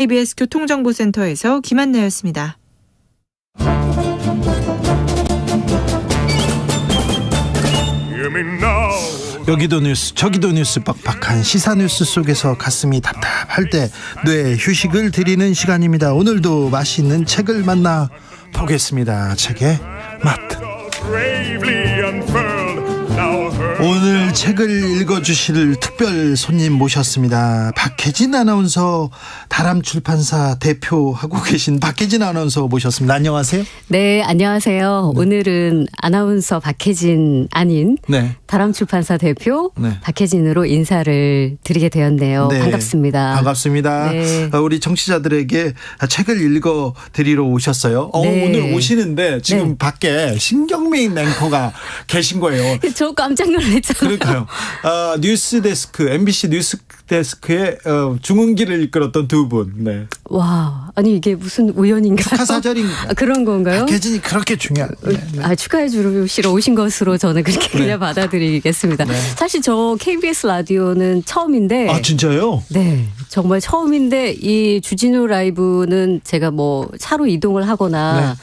KBS 교통정보센터에서 김한나였습니다. 여기도 뉴스 저기도 뉴스 빡빡한 시사 뉴스 속에서 가슴이 답답할 때 뇌 휴식을 드리는 시간입니다. 오늘도 맛있는 책을 만나 보겠습니다. 책의 맛. 오늘 책을 읽어주실 특별 손님 모셨습니다. 박혜진 아나운서, 다람출판사 대표하고 계신 박혜진 아나운서 모셨습니다. 안녕하세요. 네, 안녕하세요. 네. 오늘은 아나운서 박혜진 아닌 다람출판사 대표 박혜진으로 인사를 드리게 되었네요. 네. 반갑습니다. 반갑습니다. 네. 우리 청취자들에게 책을 읽어드리러 오셨어요. 네. 오늘 오시는데 지금 밖에 신경민 앵커가 계신 거예요. 저 깜짝 놀랐잖아요. 그러니까요. 뉴스데스크, MBC 뉴스데스크의 중흥기를 이끌었던 두 분. 네. 와, 아니 이게 무슨 우연인가요? 축하사절인가요? 그런 건가요? 박혜진이 그렇게 중요한. 네. 축하해 주시러 오신 것으로 저는 그렇게 그냥 받아들이겠습니다. 네. 사실 저 KBS 라디오는 처음인데. 아, 진짜요? 네, 정말 처음인데 이 주진우 라이브는 제가 뭐 차로 이동을 하거나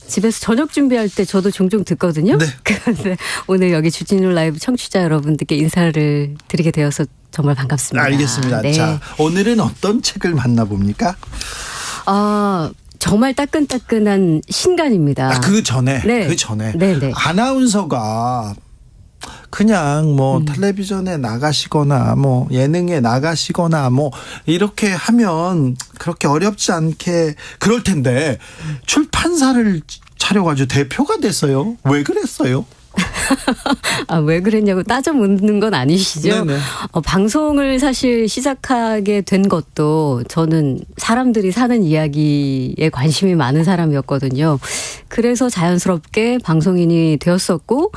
집에서 저녁 준비할 때 저도 종종 듣거든요. 네. 그런데 오늘 여기 주진우 라이브 청취자 여러분들께 인사를 드리게 되어서 정말 반갑습니다. 알겠습니다. 네. 자, 오늘은 어떤 책을 만나봅니까? 정말 따끈따끈한 신간입니다. 그 전에. 아나운서가 그냥 뭐 텔레비전에 나가시거나 뭐 예능에 나가시거나 뭐 이렇게 하면 그렇게 어렵지 않게 그럴 텐데 출판사를 차려가지고 대표가 됐어요. 왜 그랬어요? 왜 그랬냐고 따져 묻는 건 아니시죠? 방송을 사실 시작하게 된 것도 저는 사람들이 사는 이야기에 관심이 많은 사람이었거든요. 그래서 자연스럽게 방송인이 되었었고,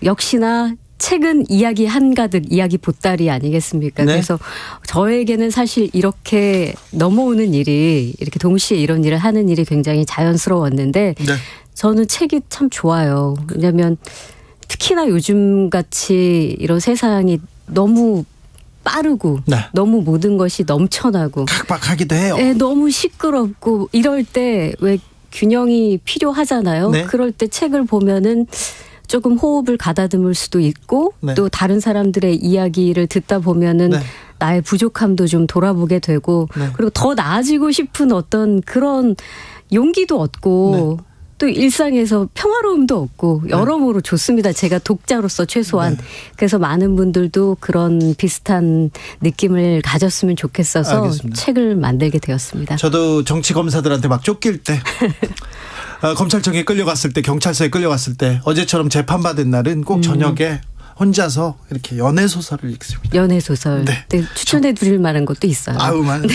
역시나 책은 이야기 한가득, 이야기 보따리 아니겠습니까? 그래서 저에게는 사실 이렇게 넘어오는 일이, 이렇게 동시에 이런 일을 하는 일이 굉장히 자연스러웠는데 저는 책이 참 좋아요. 왜냐하면 특히나 요즘같이 이런 세상이 너무 빠르고 너무 모든 것이 넘쳐나고 각박하기도 해요. 너무 시끄럽고 이럴 때 왜 균형이 필요하잖아요. 그럴 때 책을 보면은 조금 호흡을 가다듬을 수도 있고 또 다른 사람들의 이야기를 듣다 보면은 나의 부족함도 좀 돌아보게 되고 그리고 더 나아지고 싶은 어떤 그런 용기도 얻고 또 일상에서 평화로움도 얻고 여러모로 좋습니다. 제가 독자로서 최소한. 그래서 많은 분들도 그런 비슷한 느낌을 가졌으면 좋겠어서 책을 만들게 되었습니다. 저도 정치 검사들한테 막 쫓길 때 검찰청에 끌려갔을 때, 경찰서에 끌려갔을 때, 어제처럼 재판받은 날은 꼭 저녁에 혼자서 이렇게 연애소설을 읽습니다. 연애소설. 추천해 드릴 만한 것도 있어요.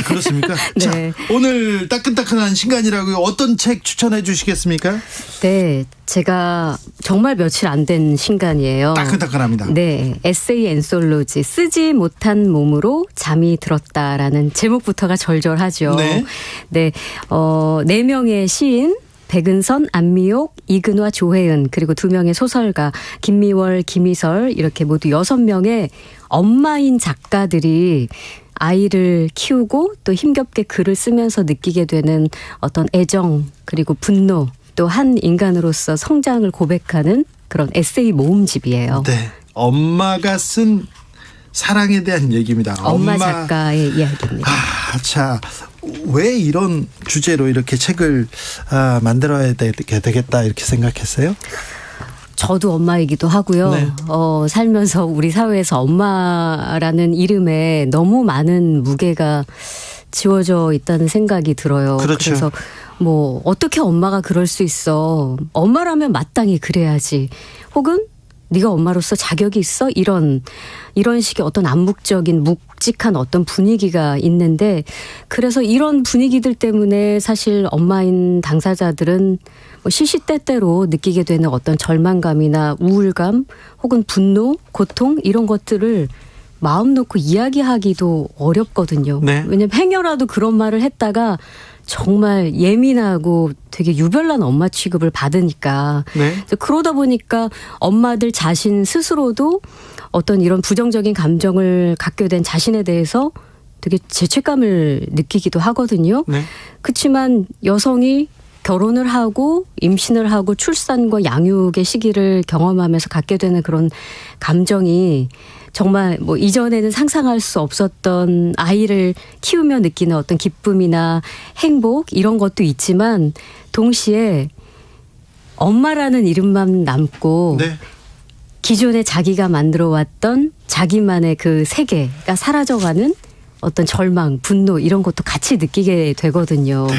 그렇습니까? 자, 오늘 따끈따끈한 신간이라고요. 어떤 책 추천해 주시겠습니까? 네, 제가 정말 며칠 안 된 신간이에요. 따끈따끈합니다. 네, 에세이 앤솔로지 쓰지 못한 몸으로 잠이 들었다라는 제목부터가 절절하죠. 네, 4명의 시인, 백은선, 안미옥, 이근화, 조혜은, 그리고 2명의 소설가 김미월, 김희설, 이렇게 모두 6명의 엄마인 작가들이 아이를 키우고 또 힘겹게 글을 쓰면서 느끼게 되는 어떤 애정 그리고 분노, 또 한 인간으로서 성장을 고백하는 그런 에세이 모음집이에요. 네, 엄마가 쓴 사랑에 대한 얘기입니다. 엄마 작가의 이야기입니다. 자, 왜 이런 주제로 이렇게 책을 만들어야 되겠다 이렇게 생각했어요? 저도 엄마이기도 하고요. 살면서 우리 사회에서 엄마라는 이름에 너무 많은 무게가 지워져 있다는 생각이 들어요. 그래서 뭐 어떻게 엄마가 그럴 수 있어. 엄마라면 마땅히 그래야지. 혹은 네가 엄마로서 자격이 있어? 이런 식의 어떤 암묵적인 묵직한 어떤 분위기가 있는데, 그래서 이런 분위기들 때문에 사실 엄마인 당사자들은 뭐 시시때때로 느끼게 되는 어떤 절망감이나 우울감 혹은 분노, 고통 이런 것들을 마음 놓고 이야기하기도 어렵거든요. 왜냐하면 행여라도 그런 말을 했다가 정말 예민하고 되게 유별난 엄마 취급을 받으니까. 그러다 보니까 엄마들 자신 스스로도 어떤 이런 부정적인 감정을 갖게 된 자신에 대해서 되게 죄책감을 느끼기도 하거든요. 네. 그렇지만 여성이 결혼을 하고 임신을 하고 출산과 양육의 시기를 경험하면서 갖게 되는 그런 감정이 정말 뭐 이전에는 상상할 수 없었던 아이를 키우며 느끼는 어떤 기쁨이나 행복 이런 것도 있지만 동시에 엄마라는 이름만 남고 네. 기존에 자기가 만들어왔던 자기만의 그 세계가 사라져가는 어떤 절망, 분노 이런 것도 같이 느끼게 되거든요. 네.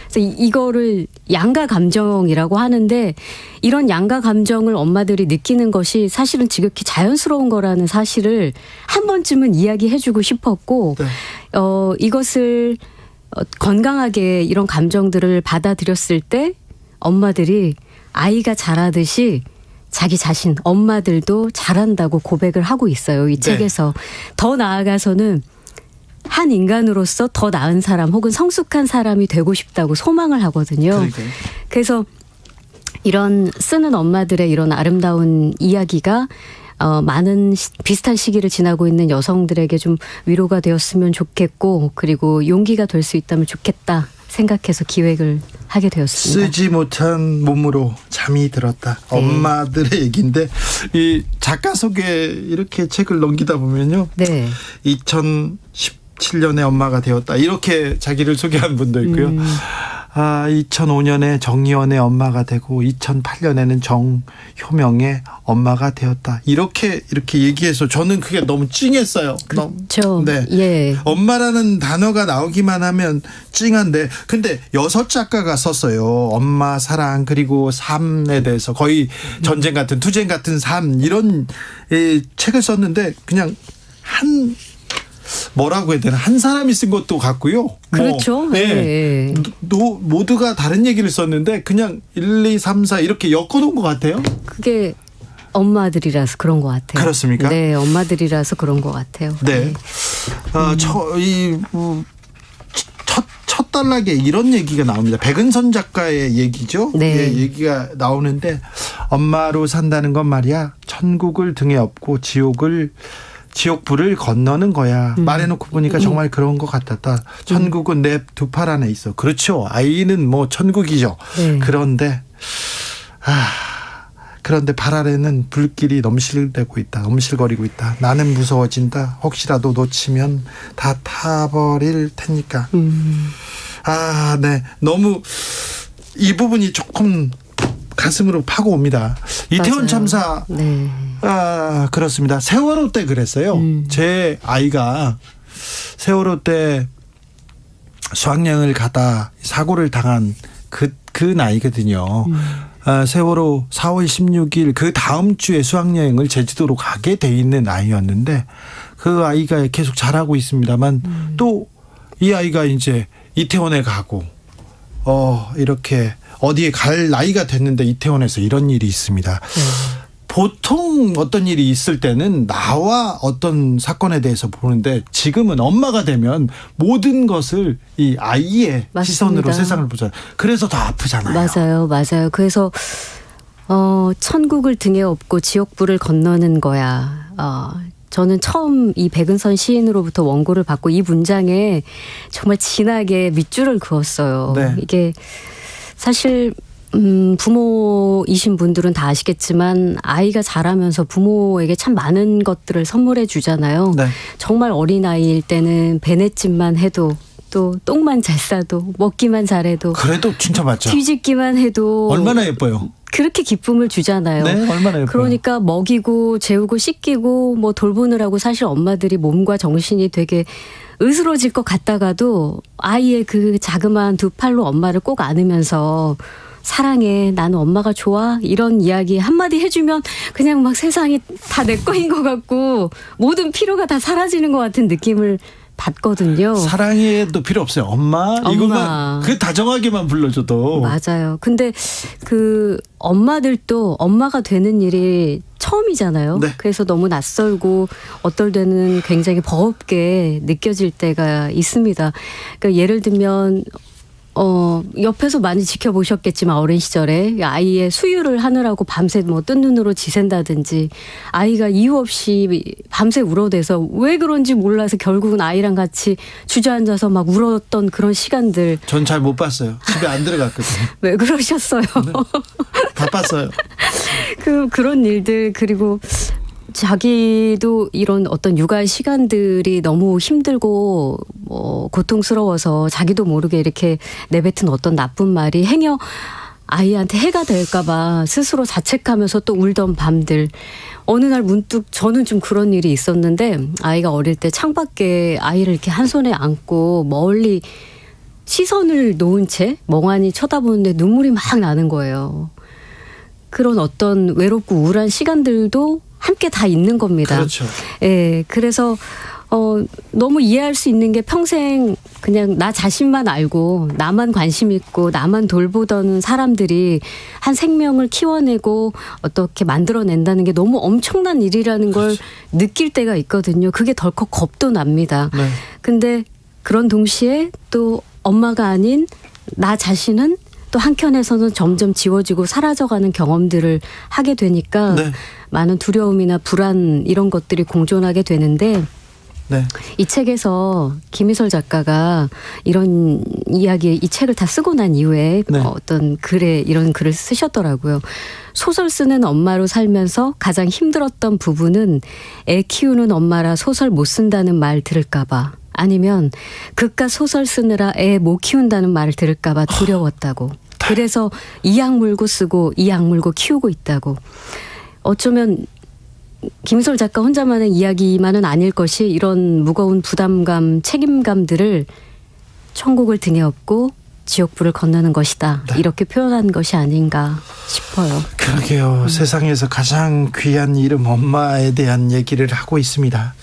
그래서 이거를 양가 감정이라고 하는데 이런 양가 감정을 엄마들이 느끼는 것이 사실은 지극히 자연스러운 거라는 사실을 한 번쯤은 이야기해주고 싶었고 네. 이것을 건강하게 이런 감정들을 받아들였을 때 엄마들이 아이가 자라듯이 자기 자신, 엄마들도 잘한다고 고백을 하고 있어요. 이 책에서. 더 나아가서는 한 인간으로서 더 나은 사람 혹은 성숙한 사람이 되고 싶다고 소망을 하거든요. 그러게요. 그래서 이런 쓰는 엄마들의 이런 아름다운 이야기가 많은 비슷한 시기를 지나고 있는 여성들에게 좀 위로가 되었으면 좋겠고 그리고 용기가 될 수 있다면 좋겠다 생각해서 기획을 하게 되었습니다. 쓰지 못한 몸으로 잠이 들었다. 네. 엄마들의 얘기인데 이 작가 속에 이렇게 책을 넘기다 보면요. 네. 2017년에 엄마가 되었다. 이렇게 자기를 소개한 분도 있고요. 2005년에 정리원의 엄마가 되고 2008년에는 정효명의 엄마가 되었다. 이렇게 얘기해서 저는 그게 너무 찡했어요. 그렇죠. 네. 예. 엄마라는 단어가 나오기만 하면 찡한데 근데 6작가가 썼어요. 엄마, 사랑 그리고 삶에 대해서 거의 전쟁 같은 투쟁 같은 삶 이런 책을 썼는데 그냥 뭐라고 해야 되나 한 사람이 쓴 것도 같고요. 그렇죠. 네. 모두가 다른 얘기를 썼는데 그냥 1, 2, 3, 4 이렇게 엮어놓은 것 같아요. 그게 엄마들이라서 그런 것 같아요. 그렇습니까? 네, 엄마들이라서 그런 것 같아요. 네. 첫 단락에 이런 얘기가 나옵니다. 백은선 작가의 얘기죠. 네. 예, 얘기가 나오는데 엄마로 산다는 건 말이야 천국을 등에 업고 지옥불을 건너는 거야. 말해놓고 보니까 정말 그런 것 같았다. 천국은 내 두 팔 안에 있어. 그렇죠. 아이는 뭐 천국이죠. 네. 그런데 발 아래는 불길이 넘실거리고 있다. 나는 무서워진다. 혹시라도 놓치면 다 타버릴 테니까. 네. 너무 이 부분이 조금 가슴으로 파고 옵니다. 이태원 맞아요. 참사. 네. 그렇습니다. 세월호 때 그랬어요. 제 아이가 세월호 때 수학여행을 가다 사고를 당한 그 나이거든요. 세월호 4월 16일 그 다음 주에 수학여행을 제주도로 가게 돼 있는 아이였는데 그 아이가 계속 자라고 있습니다만 또 이 아이가 이제 이태원에 가고 이렇게 어디에 갈 나이가 됐는데 이태원에서 이런 일이 있습니다. 보통 어떤 일이 있을 때는 나와 어떤 사건에 대해서 보는데 지금은 엄마가 되면 모든 것을 이 아이의 맞습니다. 시선으로 세상을 보잖아요. 그래서 더 아프잖아요. 맞아요. 그래서 천국을 등에 업고 지옥불을 건너는 거야. 저는 처음 이 백은선 시인으로부터 원고를 받고 이 문장에 정말 진하게 밑줄을 그었어요. 네. 이게 사실 부모이신 분들은 다 아시겠지만 아이가 자라면서 부모에게 참 많은 것들을 선물해 주잖아요. 네. 정말 어린아이일 때는 배냇집만 해도 또 똥만 잘 싸도 먹기만 잘해도 그래도 진짜 맞죠. 뒤집기만 해도 얼마나 예뻐요. 그렇게 기쁨을 주잖아요. 네, 얼마나 예뻐요. 그러니까 먹이고 재우고 씻기고 뭐 돌보느라고 사실 엄마들이 몸과 정신이 되게 으스러질 것 같다가도 아이의 그 자그마한 두 팔로 엄마를 꼭 안으면서 사랑해, 나는 엄마가 좋아, 이런 이야기 한마디 해주면 그냥 막 세상이 다 내 거인 것 같고 모든 피로가 다 사라지는 것 같은 느낌을 받거든요. 사랑해도 필요 없어요. 엄마. 이것만 그 다정하게만 불러줘도. 맞아요. 근데 그 엄마들도 엄마가 되는 일이 처음이잖아요. 네. 그래서 너무 낯설고 어떨 때는 굉장히 버겁게 느껴질 때가 있습니다. 그러니까 예를 들면 옆에서 많이 지켜보셨겠지만 어린 시절에 아이의 수유를 하느라고 밤새 뭐 뜬 눈으로 지샌다든지 아이가 이유 없이 밤새 울어대서 왜 그런지 몰라서 결국은 아이랑 같이 주저앉아서 막 울었던 그런 시간들. 전 잘 못 봤어요. 집에 안 들어갔거든요. 왜 그러셨어요? 네. 바빴어요. 그런 일들 그리고 자기도 이런 어떤 육아의 시간들이 너무 힘들고 고통스러워서 자기도 모르게 이렇게 내뱉은 어떤 나쁜 말이 행여 아이한테 해가 될까 봐 스스로 자책하면서 또 울던 밤들. 어느 날 문득 저는 좀 그런 일이 있었는데 아이가 어릴 때 창밖에 아이를 이렇게 한 손에 안고 멀리 시선을 놓은 채 멍하니 쳐다보는데 눈물이 막 나는 거예요. 그런 어떤 외롭고 우울한 시간들도 함께 다 있는 겁니다. 그렇죠. 예, 그래서 너무 이해할 수 있는 게 평생 그냥 나 자신만 알고 나만 관심 있고 나만 돌보던 사람들이 한 생명을 키워내고 어떻게 만들어낸다는 게 너무 엄청난 일이라는 걸 그렇죠. 느낄 때가 있거든요. 그게 덜컥 겁도 납니다. 네. 근데 그런 동시에 또 엄마가 아닌 나 자신은 또 한켠에서는 점점 지워지고 사라져가는 경험들을 하게 되니까 네. 많은 두려움이나 불안 이런 것들이 공존하게 되는데 네. 이 책에서 김희설 작가가 이런 이야기, 이 책을 다 쓰고 난 이후에 네. 어떤 글에 이런 글을 쓰셨더라고요. 소설 쓰는 엄마로 살면서 가장 힘들었던 부분은 애 키우는 엄마라 소설 못 쓴다는 말 들을까 봐. 아니면 그깟 소설 쓰느라 애 못 키운다는 말을 들을까 봐 두려웠다고. 그래서 이 약물고 쓰고 이 약물고 키우고 있다고. 어쩌면 김희설 작가 혼자만의 이야기만은 아닐 것이 이런 무거운 부담감, 책임감들을 천국을 등에 업고 지옥불을 건너는 것이다. 네. 이렇게 표현한 것이 아닌가 싶어요. 그러게요. 세상에서 가장 귀한 이름 엄마에 대한 얘기를 하고 있습니다.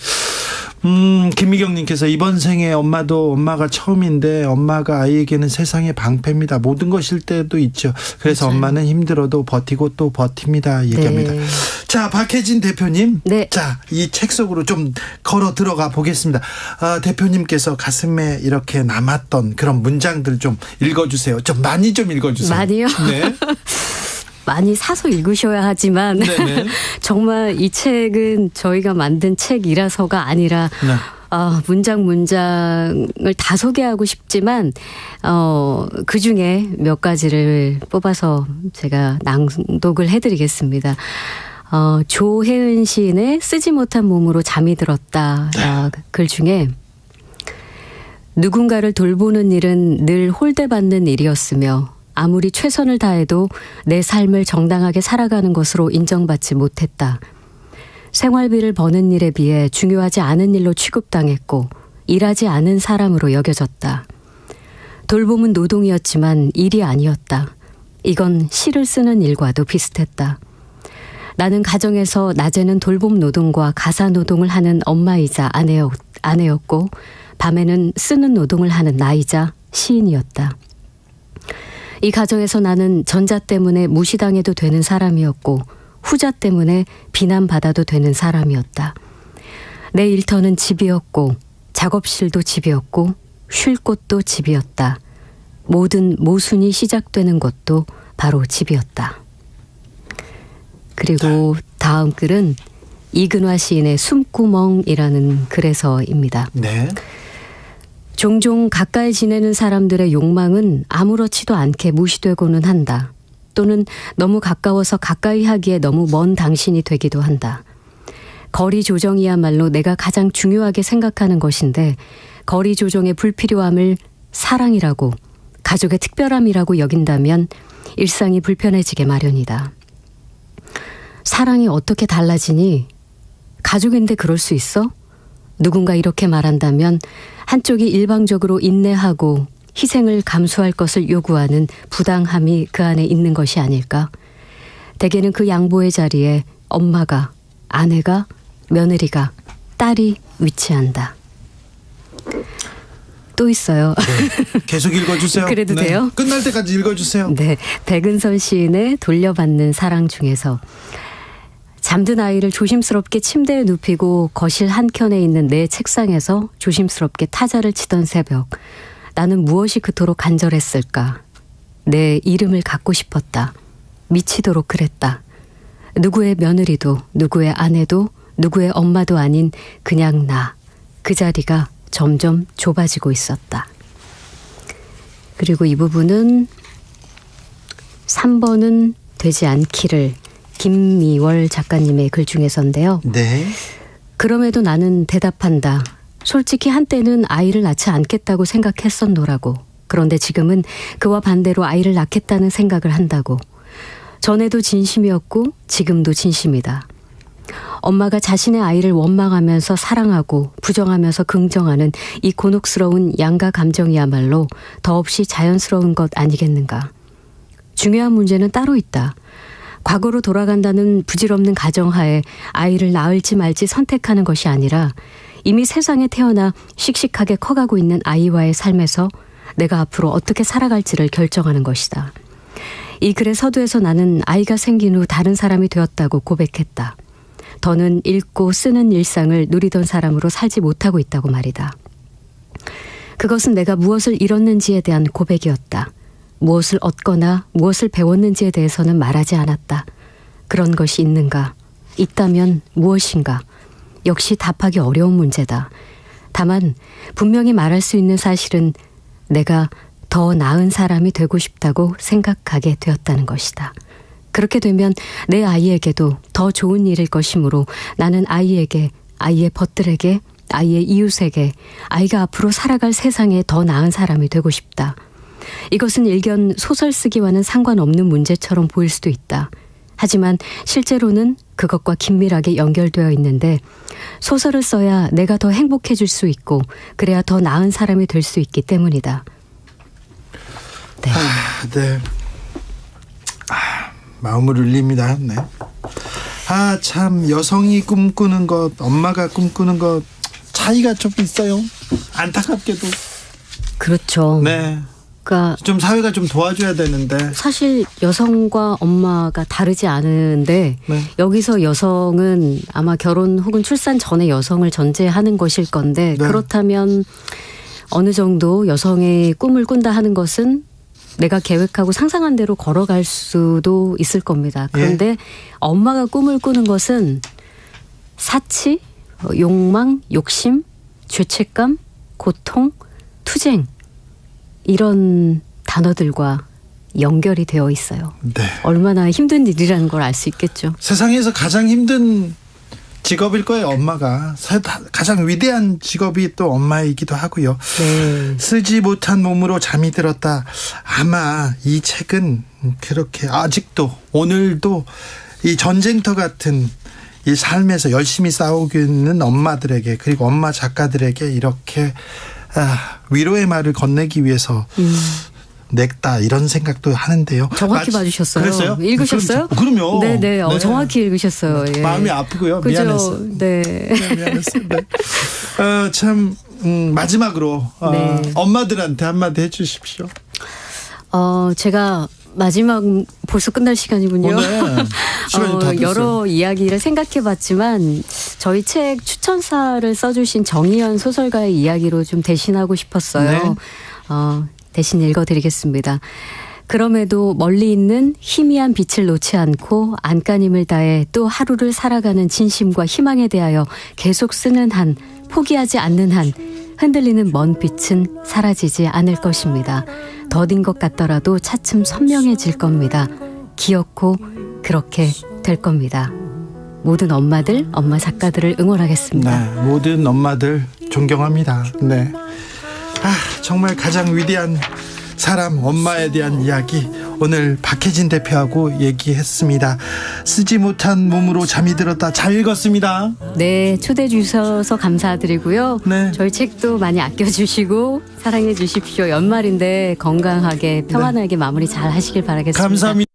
김미경님께서 이번 생에 엄마가 처음인데 엄마가 아이에게는 세상의 방패입니다. 모든 것일 때도 있죠. 그래서 맞아요. 엄마는 힘들어도 버티고 또 버팁니다. 얘기합니다. 네. 자, 박혜진 대표님. 네. 자, 이 책 속으로 좀 걸어 들어가 보겠습니다. 대표님께서 가슴에 이렇게 남았던 그런 문장들 좀 읽어주세요. 좀 많이 좀 읽어주세요. 많이요? 네. 많이 사서 읽으셔야 하지만 네네. 정말 이 책은 저희가 만든 책이라서가 아니라 네. 문장을 다 소개하고 싶지만 그중에 몇 가지를 뽑아서 제가 낭독을 해드리겠습니다. 조혜은 시인의 쓰지 못한 몸으로 잠이 들었다. 글 중에 누군가를 돌보는 일은 늘 홀대받는 일이었으며 아무리 최선을 다해도 내 삶을 정당하게 살아가는 것으로 인정받지 못했다. 생활비를 버는 일에 비해 중요하지 않은 일로 취급당했고 일하지 않은 사람으로 여겨졌다. 돌봄은 노동이었지만 일이 아니었다. 이건 시를 쓰는 일과도 비슷했다. 나는 가정에서 낮에는 돌봄 노동과 가사 노동을 하는 엄마이자 아내였고 밤에는 쓰는 노동을 하는 나이자 시인이었다. 이 가정에서 나는 전자 때문에 무시당해도 되는 사람이었고 후자 때문에 비난받아도 되는 사람이었다. 내 일터는 집이었고 작업실도 집이었고 쉴 곳도 집이었다. 모든 모순이 시작되는 것도 바로 집이었다. 그리고 다음 글은 이근화 시인의 숨구멍이라는 글에서입니다. 네. 종종 가까이 지내는 사람들의 욕망은 아무렇지도 않게 무시되고는 한다. 또는 너무 가까워서 가까이 하기에 너무 먼 당신이 되기도 한다. 거리 조정이야말로 내가 가장 중요하게 생각하는 것인데 거리 조정의 불필요함을 사랑이라고 가족의 특별함이라고 여긴다면 일상이 불편해지게 마련이다. 사랑이 어떻게 달라지니? 가족인데 그럴 수 있어? 누군가 이렇게 말한다면 한쪽이 일방적으로 인내하고 희생을 감수할 것을 요구하는 부당함이 그 안에 있는 것이 아닐까? 대개는 그 양보의 자리에 엄마가, 아내가, 며느리가, 딸이 위치한다. 또 있어요. 네. 계속 읽어주세요. 그래도 네. 돼요? 끝날 때까지 읽어주세요. 네, 백은선 시인의 돌려받는 사랑 중에서 잠든 아이를 조심스럽게 침대에 눕히고 거실 한켠에 있는 내 책상에서 조심스럽게 타자를 치던 새벽. 나는 무엇이 그토록 간절했을까? 내 이름을 갖고 싶었다. 미치도록 그랬다. 누구의 며느리도 누구의 아내도 누구의 엄마도 아닌 그냥 나. 그 자리가 점점 좁아지고 있었다. 그리고 이 부분은 3번은 되지 않기를 김미월 작가님의 글 중에서인데요. 네. 그럼에도 나는 대답한다. 솔직히 한때는 아이를 낳지 않겠다고 생각했었노라고. 그런데 지금은 그와 반대로 아이를 낳겠다는 생각을 한다고. 전에도 진심이었고 지금도 진심이다. 엄마가 자신의 아이를 원망하면서 사랑하고 부정하면서 긍정하는 이 곤혹스러운 양가 감정이야말로 더없이 자연스러운 것 아니겠는가. 중요한 문제는 따로 있다. 과거로 돌아간다는 부질없는 가정하에 아이를 낳을지 말지 선택하는 것이 아니라 이미 세상에 태어나 씩씩하게 커가고 있는 아이와의 삶에서 내가 앞으로 어떻게 살아갈지를 결정하는 것이다. 이 글의 서두에서 나는 아이가 생긴 후 다른 사람이 되었다고 고백했다. 더는 읽고 쓰는 일상을 누리던 사람으로 살지 못하고 있다고 말이다. 그것은 내가 무엇을 잃었는지에 대한 고백이었다. 무엇을 얻거나 무엇을 배웠는지에 대해서는 말하지 않았다. 그런 것이 있는가? 있다면 무엇인가? 역시 답하기 어려운 문제다. 다만 분명히 말할 수 있는 사실은 내가 더 나은 사람이 되고 싶다고 생각하게 되었다는 것이다. 그렇게 되면 내 아이에게도 더 좋은 일일 것이므로 나는 아이에게, 아이의 벗들에게, 아이의 이웃에게, 아이가 앞으로 살아갈 세상에 더 나은 사람이 되고 싶다. 이것은 일견 소설 쓰기와는 상관없는 문제처럼 보일 수도 있다. 하지만 실제로는 그것과 긴밀하게 연결되어 있는데 소설을 써야 내가 더 행복해질 수 있고 그래야 더 나은 사람이 될 수 있기 때문이다. 네. 네. 마음을 울립니다. 네. 참 여성이 꿈꾸는 것, 엄마가 꿈꾸는 것 차이가 좀 있어요. 안타깝게도. 그렇죠. 네. 그러니까 좀 사회가 좀 도와줘야 되는데. 사실 여성과 엄마가 다르지 않은데 네. 여기서 여성은 아마 결혼 혹은 출산 전에 여성을 전제하는 것일 건데 네. 그렇다면 어느 정도 여성의 꿈을 꾼다 하는 것은 내가 계획하고 상상한 대로 걸어갈 수도 있을 겁니다. 그런데 엄마가 꿈을 꾸는 것은 사치, 욕망, 욕심, 죄책감, 고통, 투쟁 이런 단어들과 연결이 되어 있어요. 네. 얼마나 힘든 일이라는 걸 알 수 있겠죠. 세상에서 가장 힘든 직업일 거예요. 엄마가 가장 위대한 직업이 또 엄마이기도 하고요. 네. 쓰지 못한 몸으로 잠이 들었다. 아마 이 책은 그렇게 아직도 오늘도 이 전쟁터 같은 이 삶에서 열심히 싸우고 있는 엄마들에게 그리고 엄마 작가들에게 이렇게 위로의 말을 건네기 위해서 냈다 이런 생각도 하는데요. 정확히 봐주셨어요. 그랬어요? 읽으셨어요? 그럼요. 네네. 네. 정확히 읽으셨어요. 예. 마음이 아프고요. 그죠? 미안했어요. 네. 미안했어요. 네. 참 마지막으로 네. 엄마들한테 한마디 해주십시오. 제가 마지막 벌써 끝날 시간이군요. 네. 시간이 다 됐어요. 여러 이야기를 생각해봤지만 저희 책 추천사를 써주신 정희연 소설가의 이야기로 좀 대신하고 싶었어요. 네. 대신 읽어드리겠습니다. 그럼에도 멀리 있는 희미한 빛을 놓지 않고 안간힘을 다해 또 하루를 살아가는 진심과 희망에 대하여 계속 쓰는 한, 포기하지 않는 한 흔들리는 먼 빛은 사라지지 않을 것입니다. 더딘 것 같더라도 차츰 선명해질 겁니다. 기어코 그렇게 될 겁니다. 모든 엄마들, 엄마 작가들을 응원하겠습니다. 네, 모든 엄마들 존경합니다. 네. 정말 가장 위대한 사람 엄마에 대한 이야기 오늘 박혜진 대표하고 얘기했습니다. 쓰지 못한 몸으로 잠이 들었다. 잘 읽었습니다. 네, 초대해 주셔서 감사드리고요. 네. 저희 책도 많이 아껴주시고 사랑해 주십시오. 연말인데 건강하게 평안하게 마무리 잘 하시길 바라겠습니다. 감사합니다.